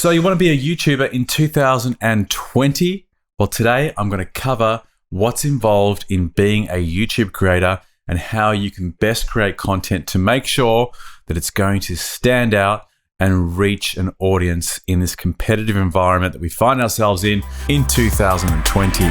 So you want to be a YouTuber in 2020? Well, today I'm going to cover what's involved in being a YouTube creator and how you can best create content to make sure that it's going to stand out and reach an audience in this competitive environment that we find ourselves in 2020.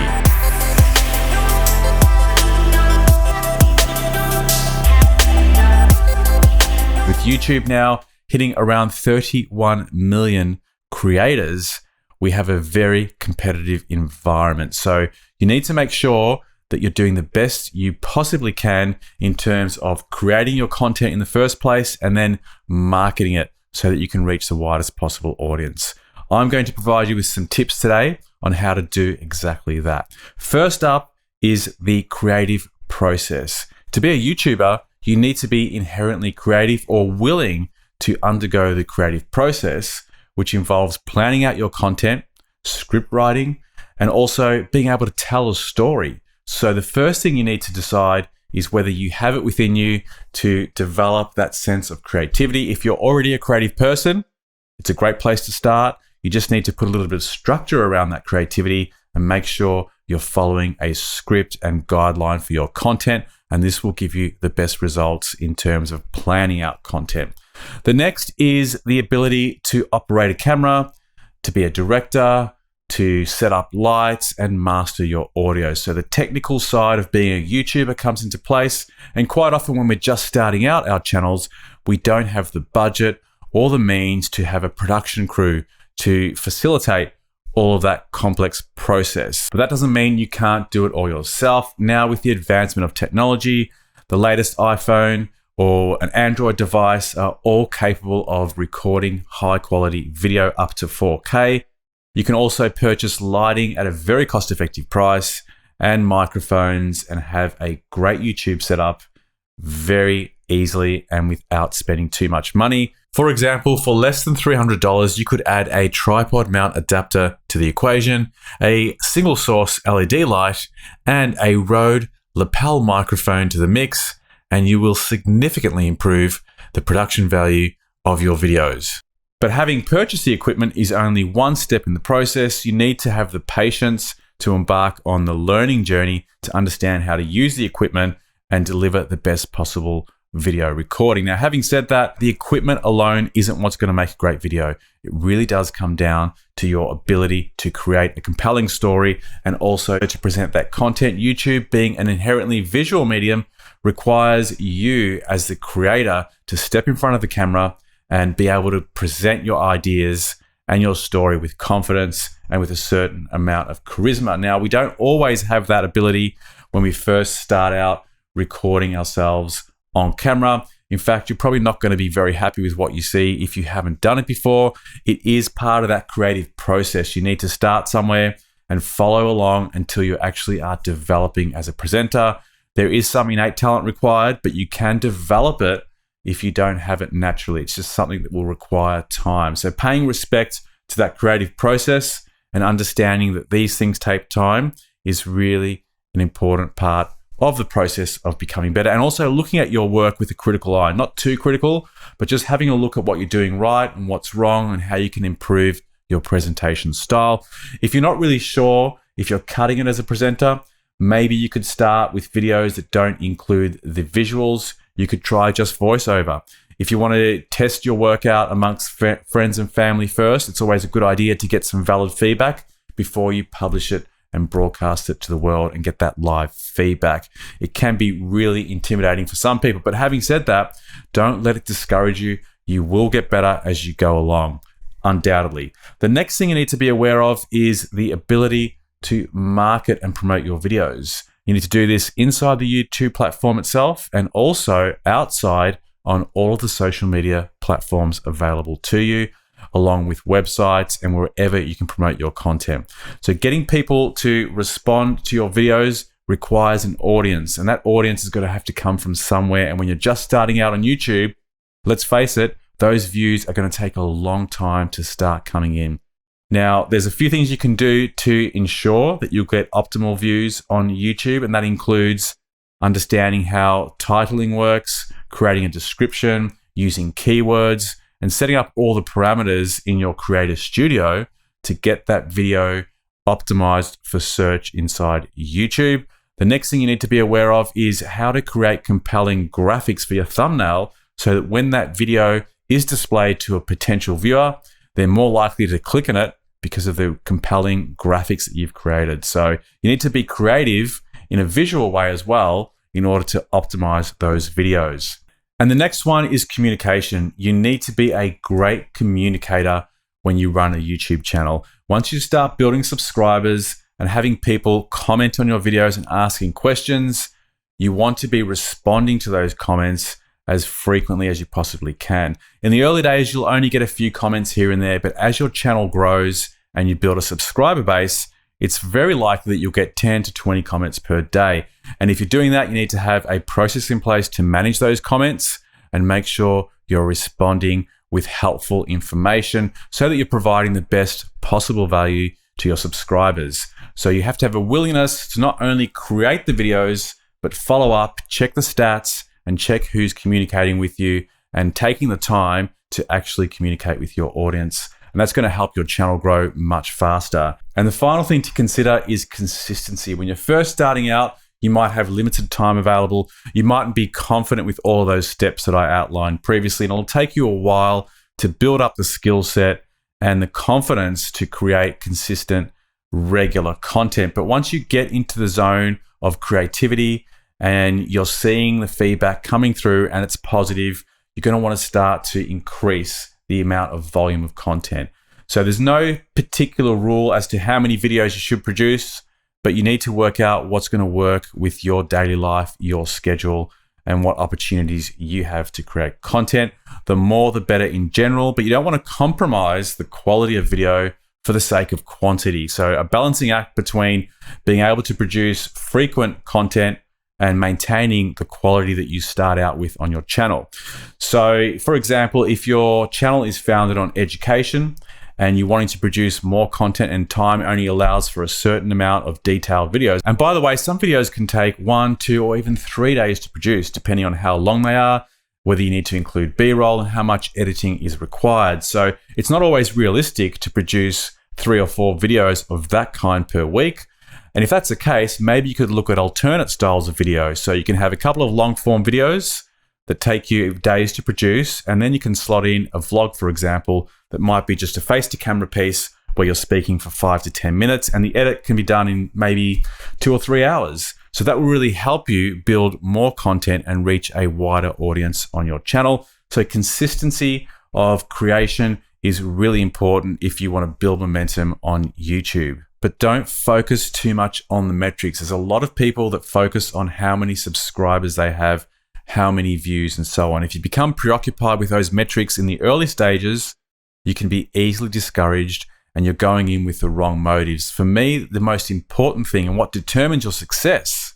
With YouTube now hitting around 31 million creators, we have a very competitive environment. So you need to make sure that you're doing the best you possibly can in terms of creating your content in the first place and then marketing it so that you can reach the widest possible audience. I'm going to provide you with some tips today on how to do exactly that. First up is the creative process. To be a YouTuber, you need to be inherently creative or willing to undergo the creative process, which involves planning out your content, script writing, and also being able to tell a story. So the first thing you need to decide is whether you have it within you to develop that sense of creativity. If you're already a creative person, it's a great place to start. You just need to put a little bit of structure around that creativity and make sure you're following a script and guideline for your content. And this will give you the best results in terms of planning out content. The next is the ability to operate a camera, to be a director, to set up lights and master your audio. So the technical side of being a YouTuber comes into place. And quite often when we're just starting out our channels, we don't have the budget or the means to have a production crew to facilitate all of that complex process. But that doesn't mean you can't do it all yourself. Now with the advancement of technology, the latest iPhone or an Android device are all capable of recording high quality video up to 4K. You can also purchase lighting at a very cost-effective price and microphones and have a great YouTube setup very easily and without spending too much money. For example, for less than $300, you could add a tripod mount adapter to the equation, a single source LED light, and a Rode lapel microphone to the mix, and you will significantly improve the production value of your videos. But having purchased the equipment is only one step in the process. You need to have the patience to embark on the learning journey to understand how to use the equipment and deliver the best possible video recording. Now, having said that, the equipment alone isn't what's going to make a great video. It really does come down to your ability to create a compelling story and also to present that content. YouTube, being an inherently visual medium, requires you as the creator to step in front of the camera and be able to present your ideas and your story with confidence and with a certain amount of charisma. Now, we don't always have that ability when we first start out recording ourselves on camera. In fact, you're probably not going to be very happy with what you see if you haven't done it before. It is part of that creative process. You need to start somewhere and follow along until you actually are developing as a presenter. There is some innate talent required, but you can develop it if you don't have it naturally. It's just something that will require time. So paying respect to that creative process and understanding that these things take time is really an important part of the process of becoming better. And also looking at your work with a critical eye, not too critical, but just having a look at what you're doing right and what's wrong and how you can improve your presentation style. If you're not really sure if you're cutting it as a presenter, maybe you could start with videos that don't include the visuals. You could try just voiceover. If you want to test your work out amongst friends and family first, it's always a good idea to get some valid feedback before you publish it and broadcast it to the world and get that live feedback. It can be really intimidating for some people, but having said that, don't let it discourage you. You will get better as you go along, undoubtedly. The next thing you need to be aware of is the ability to market and promote your videos. You need to do this inside the YouTube platform itself and also outside on all of the social media platforms available to you, along with websites and wherever you can promote your content. So getting people to respond to your videos requires an audience, and that audience is going to have to come from somewhere. And when you're just starting out on YouTube, let's face it, those views are going to take a long time to start coming in. Now, there's a few things you can do to ensure that you'll get optimal views on YouTube, and that includes understanding how titling works, creating a description, using keywords, and setting up all the parameters in your Creator Studio to get that video optimized for search inside YouTube. The next thing you need to be aware of is how to create compelling graphics for your thumbnail so that when that video is displayed to a potential viewer, they're more likely to click on it because of the compelling graphics that you've created. So you need to be creative in a visual way as well in order to optimize those videos. And the next one is communication. You need to be a great communicator when you run a YouTube channel. Once you start building subscribers and having people comment on your videos and asking questions, you want to be responding to those comments as frequently as you possibly can. In the early days, you'll only get a few comments here and there, but as your channel grows and you build a subscriber base, it's very likely that you'll get 10 to 20 comments per day. And if you're doing that, you need to have a process in place to manage those comments and make sure you're responding with helpful information so that you're providing the best possible value to your subscribers. So you have to have a willingness to not only create the videos, but follow up, check the stats, and check who's communicating with you and taking the time to actually communicate with your audience. And that's going to help your channel grow much faster. And the final thing to consider is consistency. When you're first starting out, you might have limited time available. You mightn't be confident with all of those steps that I outlined previously, and it'll take you a while to build up the skill set and the confidence to create consistent, regular content. But once you get into the zone of creativity and you're seeing the feedback coming through and it's positive, you're going to want to start to increase the amount of volume of content. So there's no particular rule as to how many videos you should produce, but you need to work out what's going to work with your daily life, your schedule, and what opportunities you have to create content. The more, the better in general, but you don't want to compromise the quality of video for the sake of quantity. So a balancing act between being able to produce frequent content and maintaining the quality that you start out with on your channel. So for example, if your channel is founded on education and you're wanting to produce more content and time only allows for a certain amount of detailed videos. And by the way, some videos can take 1, 2, or even 3 days to produce, depending on how long they are, whether you need to include B-roll and how much editing is required. So it's not always realistic to produce 3 or 4 videos of that kind per week. And if that's the case, maybe you could look at alternate styles of video. So you can have a couple of long form videos that take you days to produce, and then you can slot in a vlog, for example, that might be just a face-to-camera piece where you're speaking for 5 to 10 minutes, and the edit can be done in maybe 2 or 3 hours. So that will really help you build more content and reach a wider audience on your channel. So consistency of creation is really important if you want to build momentum on YouTube. But don't focus too much on the metrics. There's a lot of people that focus on how many subscribers they have, how many views, and so on. If you become preoccupied with those metrics in the early stages, you can be easily discouraged and you're going in with the wrong motives. For me, the most important thing and what determines your success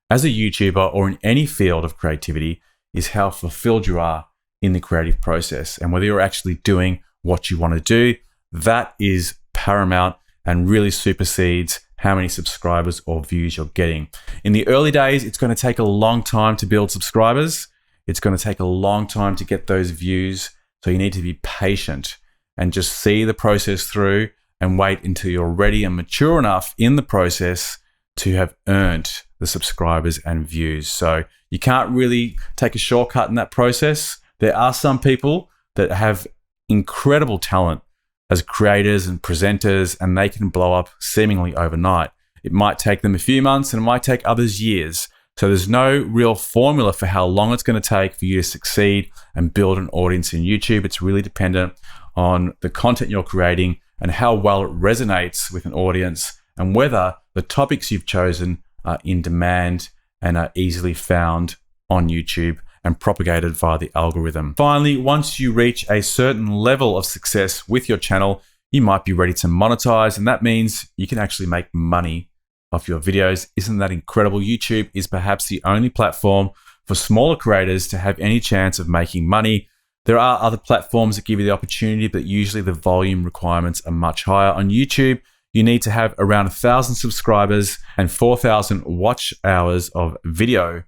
as a YouTuber or in any field of creativity is how fulfilled you are in the creative process and whether you're actually doing what you want to do. That is paramount and really supersedes how many subscribers or views you're getting. In the early days, it's going to take a long time to build subscribers. It's going to take a long time to get those views. So you need to be patient and just see the process through and wait until you're ready and mature enough in the process to have earned the subscribers and views. So you can't really take a shortcut in that process. There are some people that have incredible talent as creators and presenters, and they can blow up seemingly overnight. It might take them a few months and it might take others years. So there's no real formula for how long it's going to take for you to succeed and build an audience in YouTube. It's really dependent on the content you're creating and how well it resonates with an audience and whether the topics you've chosen are in demand and are easily found on YouTube and propagated via the algorithm. Finally, once you reach a certain level of success with your channel, you might be ready to monetize, and that means you can actually make money off your videos. Isn't that incredible? YouTube is perhaps the only platform for smaller creators to have any chance of making money. There are other platforms that give you the opportunity, but usually the volume requirements are much higher. On YouTube, you need to have around 1,000 subscribers and 4,000 watch hours of video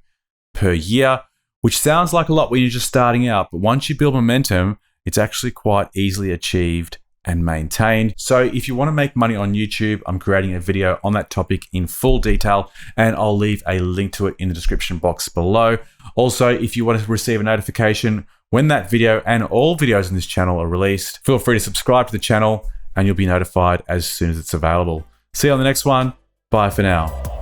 per year, which sounds like a lot when you're just starting out. But once you build momentum It's actually quite easily achieved and maintained. So if you want to make money on YouTube, I'm creating a video on that topic in full detail, and I'll leave a link to it in the description box below. Also, if you want to receive a notification when that video and all videos on this channel are released, feel free to subscribe to the channel and you'll be notified as soon as it's available. See you on the next one. Bye for now.